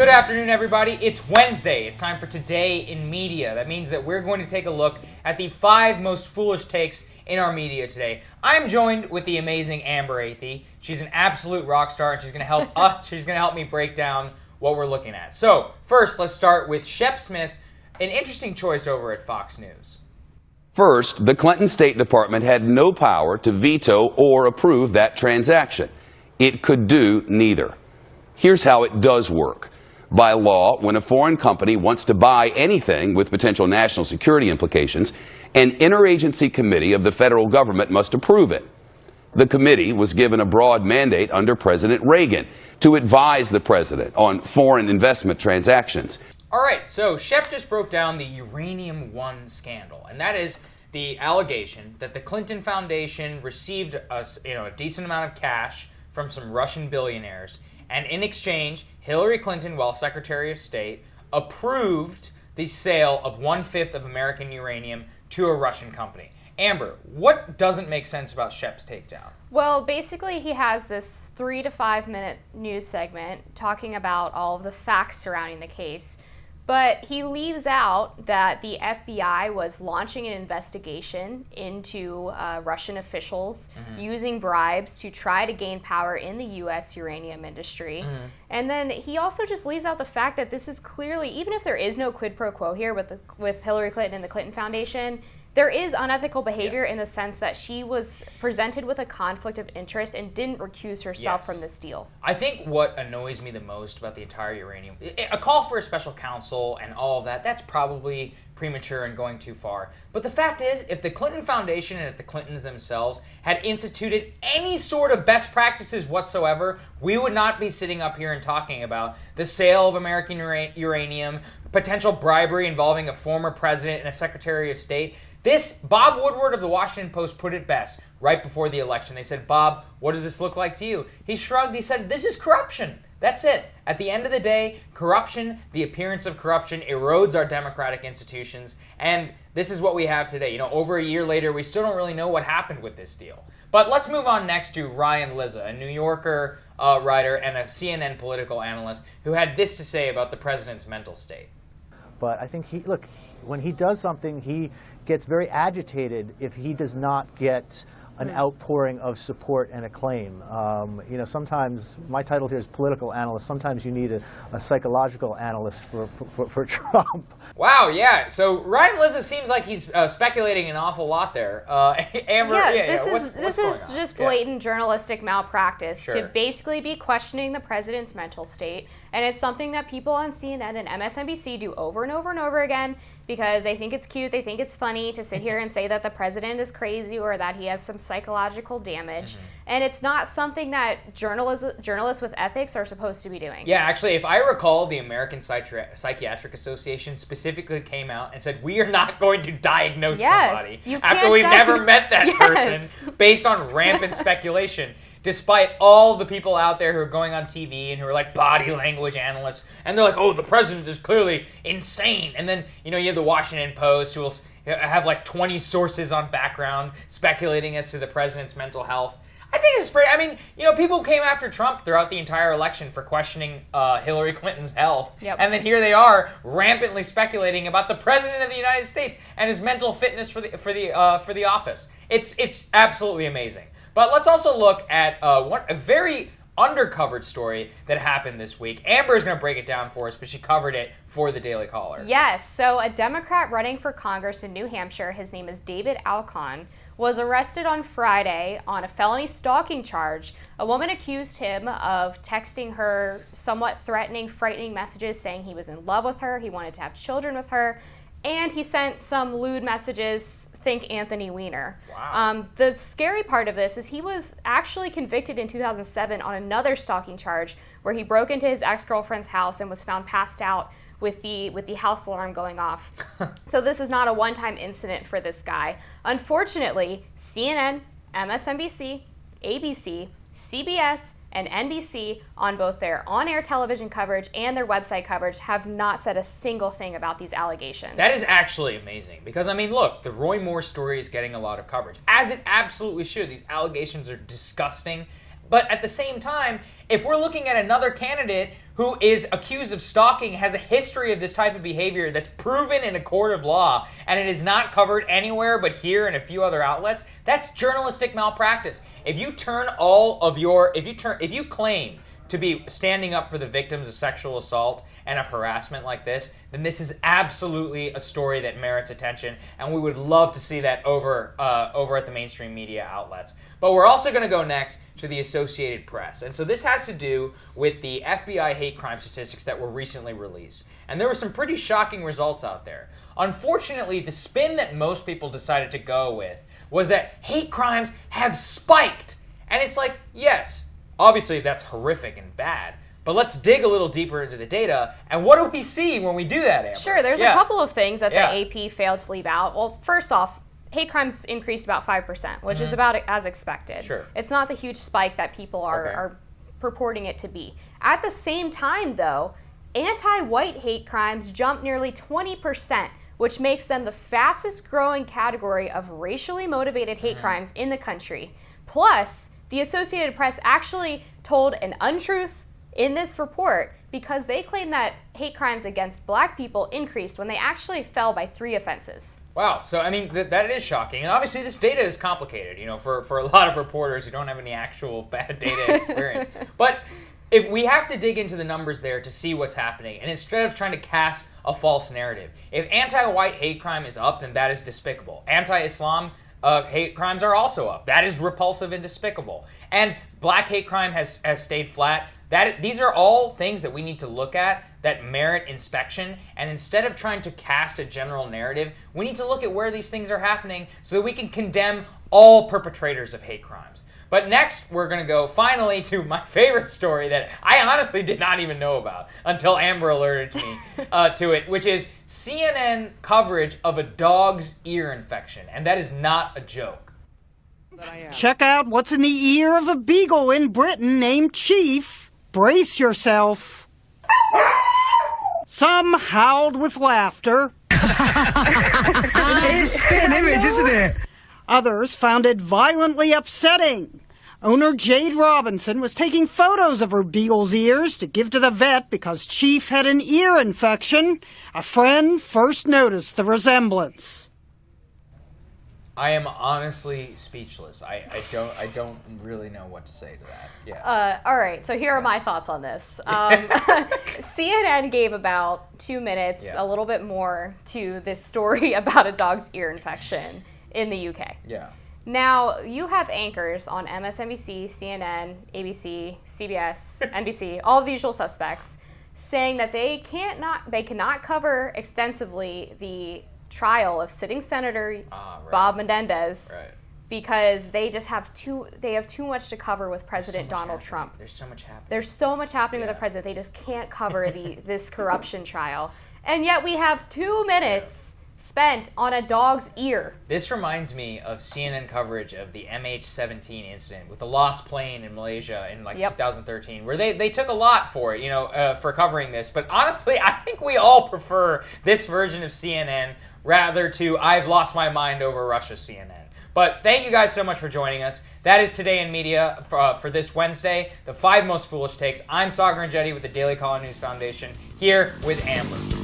afternoon, everybody. It's Wednesday. It's time for Today in Media. That means that we're going to take a look at the 5 most foolish takes in our media today. I'm joined with the amazing Amber Athey. She's an absolute rock star, and she's going to help us. She's going to help me break down what we're looking at. So, first, let's start with Shep Smith, an interesting choice over at Fox News. First, the Clinton State Department had no power to veto or approve that transaction. It could do neither. Here's how it does work. By law, when a foreign company wants to buy anything with potential national security implications, an interagency committee of the federal government must approve it. The committee was given a broad mandate under President Reagan to advise the president on foreign investment transactions. All right, so Shep just broke down the Uranium Scandal, and that is the allegation that the Clinton Foundation received a decent amount of cash from some Russian billionaires, and in exchange, Hillary Clinton, while Secretary of State, approved the sale of 1/5 of American uranium to a Russian company. Amber, what doesn't make sense about Shep's takedown? Well, basically he has this 3 to 5 minute news segment talking about all of the facts surrounding the case, but he leaves out that the FBI was launching an investigation into Russian officials using bribes to try to gain power in the U.S. uranium industry. And then he also just leaves out the fact that this is clearly, even if there is no quid pro quo here with Hillary Clinton and the Clinton Foundation, there is unethical behavior in the sense that she was presented with a conflict of interest and didn't recuse herself from this deal. I think what annoys me the most about the entire uranium, a call for a special counsel and all of that, that's probably premature and going too far. But the fact is, if the Clinton Foundation and if the Clintons themselves had instituted any sort of best practices whatsoever, we would not be sitting up here and talking about the sale of American uranium, potential bribery involving a former president and a Secretary of State. Bob Woodward of the Washington Post put it best right before the election. They said, Bob, what does this look like to you? He shrugged. He said, this is corruption. That's it. At the end of the day, corruption, the appearance of corruption, erodes our democratic institutions. And this is what we have today. Over a year later, we still don't really know what happened with this deal. But let's move on next to Ryan Lizza, a New Yorker writer and a CNN political analyst who had this to say about the president's mental state. But I think when he does something, he gets very agitated if he does not get an outpouring of support and acclaim. Sometimes, my title here is political analyst, sometimes you need a psychological analyst for Trump. Wow, yeah. So Ryan Lizza seems like he's speculating an awful lot there. Amber, this is just blatant journalistic malpractice to basically be questioning the president's mental state. And it's something that people on CNN and MSNBC do over and over and over again because they think it's cute, they think it's funny to sit here and say that the president is crazy or that he has some psychological damage. And it's not something that journalists with ethics are supposed to be doing. Yeah, actually, if I recall, the American Psychiatric Association specifically came out and said, we are not going to diagnose somebody after we've never met that person based on rampant speculation. Despite all the people out there who are going on TV and who are like body language analysts, and they're like, oh, the president is clearly insane. And then, you have the Washington Post who will have like 20 sources on background speculating as to the president's mental health. I think it's pretty, people came after Trump throughout the entire election for questioning Hillary Clinton's health. And then here they are rampantly speculating about the president of the United States and his mental fitness for the office. It's absolutely amazing. But let's also look at a very undercovered story that happened this week. Amber is going to break it down for us, but she covered it for the Daily Caller. Yes, so a Democrat running for Congress in New Hampshire, his name is David Alcon, was arrested on Friday on a felony stalking charge. A woman accused him of texting her somewhat threatening, frightening messages saying he was in love with her, he wanted to have children with her, and he sent some lewd messages, think Anthony Weiner. Wow. The scary part of this is he was actually convicted in 2007 on another stalking charge where he broke into his ex-girlfriend's house and was found passed out with the house alarm going off. So this is not a one-time incident for this guy. Unfortunately, CNN, MSNBC, ABC, CBS, and NBC on both their on-air television coverage and their website coverage have not said a single thing about these allegations. That is actually amazing because, look, the Roy Moore story is getting a lot of coverage, as it absolutely should. These allegations are disgusting. But at the same time, if we're looking at another candidate who is accused of stalking, has a history of this type of behavior that's proven in a court of law, and it is not covered anywhere but here and a few other outlets, that's journalistic malpractice. If you claim to be standing up for the victims of sexual assault and of harassment like this, then this is absolutely a story that merits attention, and we would love to see that over at the mainstream media outlets. But we're also going to go next to the Associated Press. And so this has to do with the FBI hate crime statistics that were recently released. And there were some pretty shocking results out there. Unfortunately, the spin that most people decided to go with was that hate crimes have spiked. And it's like, yes, obviously that's horrific and bad, but let's dig a little deeper into the data. And what do we see when we do that, Amber? Sure, there's a couple of things that the AP failed to leave out. Well, first off, hate crimes increased about 5%, which is about as expected. Sure. It's not the huge spike that people are purporting it to be. At the same time, though, anti-white hate crimes jumped nearly 20%, which makes them the fastest growing category of racially motivated hate crimes in the country. Plus, the Associated Press actually told an untruth in this report because they claim that hate crimes against black people increased when they actually fell by 3 offenses. Wow, so I mean, that is shocking. And obviously this data is complicated, for a lot of reporters who don't have any actual bad data experience. But if we have to dig into the numbers there to see what's happening, and instead of trying to cast a false narrative, if anti-white hate crime is up, then that is despicable. Anti-Islam hate crimes are also up. That is repulsive and despicable. And black hate crime has stayed flat. These are all things that we need to look at that merit inspection. And instead of trying to cast a general narrative, we need to look at where these things are happening so that we can condemn all perpetrators of hate crimes. But next, we're going to go finally to my favorite story that I honestly did not even know about until Amber alerted me to it, which is CNN coverage of a dog's ear infection. And that is not a joke. Check out what's in the ear of a beagle in Britain named Chief. Brace yourself. Some howled with laughter. It's a spitting image, isn't it? Others found it violently upsetting. Owner Jade Robinson was taking photos of her beagle's ears to give to the vet because Chief had an ear infection. A friend first noticed the resemblance. I am honestly speechless. I don't really know what to say to that. Yeah. All right, so here are my thoughts on this. CNN gave about 2 minutes, a little bit more, to this story about a dog's ear infection in the UK. Yeah. Now, you have anchors on MSNBC, CNN, ABC, CBS, NBC, all of the usual suspects, saying that they cannot cover extensively the trial of sitting Senator Bob Menendez because they just have too much to cover with President Donald Trump. There's so much happening. There's so much happening with the president. They just can't cover this corruption trial. And yet we have 2 minutes spent on a dog's ear. This reminds me of CNN coverage of the MH17 incident with the lost plane in Malaysia in 2013, where they took a lot for it, for covering this. But honestly, I think we all prefer this version of CNN rather to I've lost my mind over Russia CNN. But thank you guys so much for joining us. That is Today in Media for this Wednesday, the 5 most foolish takes. I'm Saagar Enjeti with the Daily Caller News Foundation, here with Amber.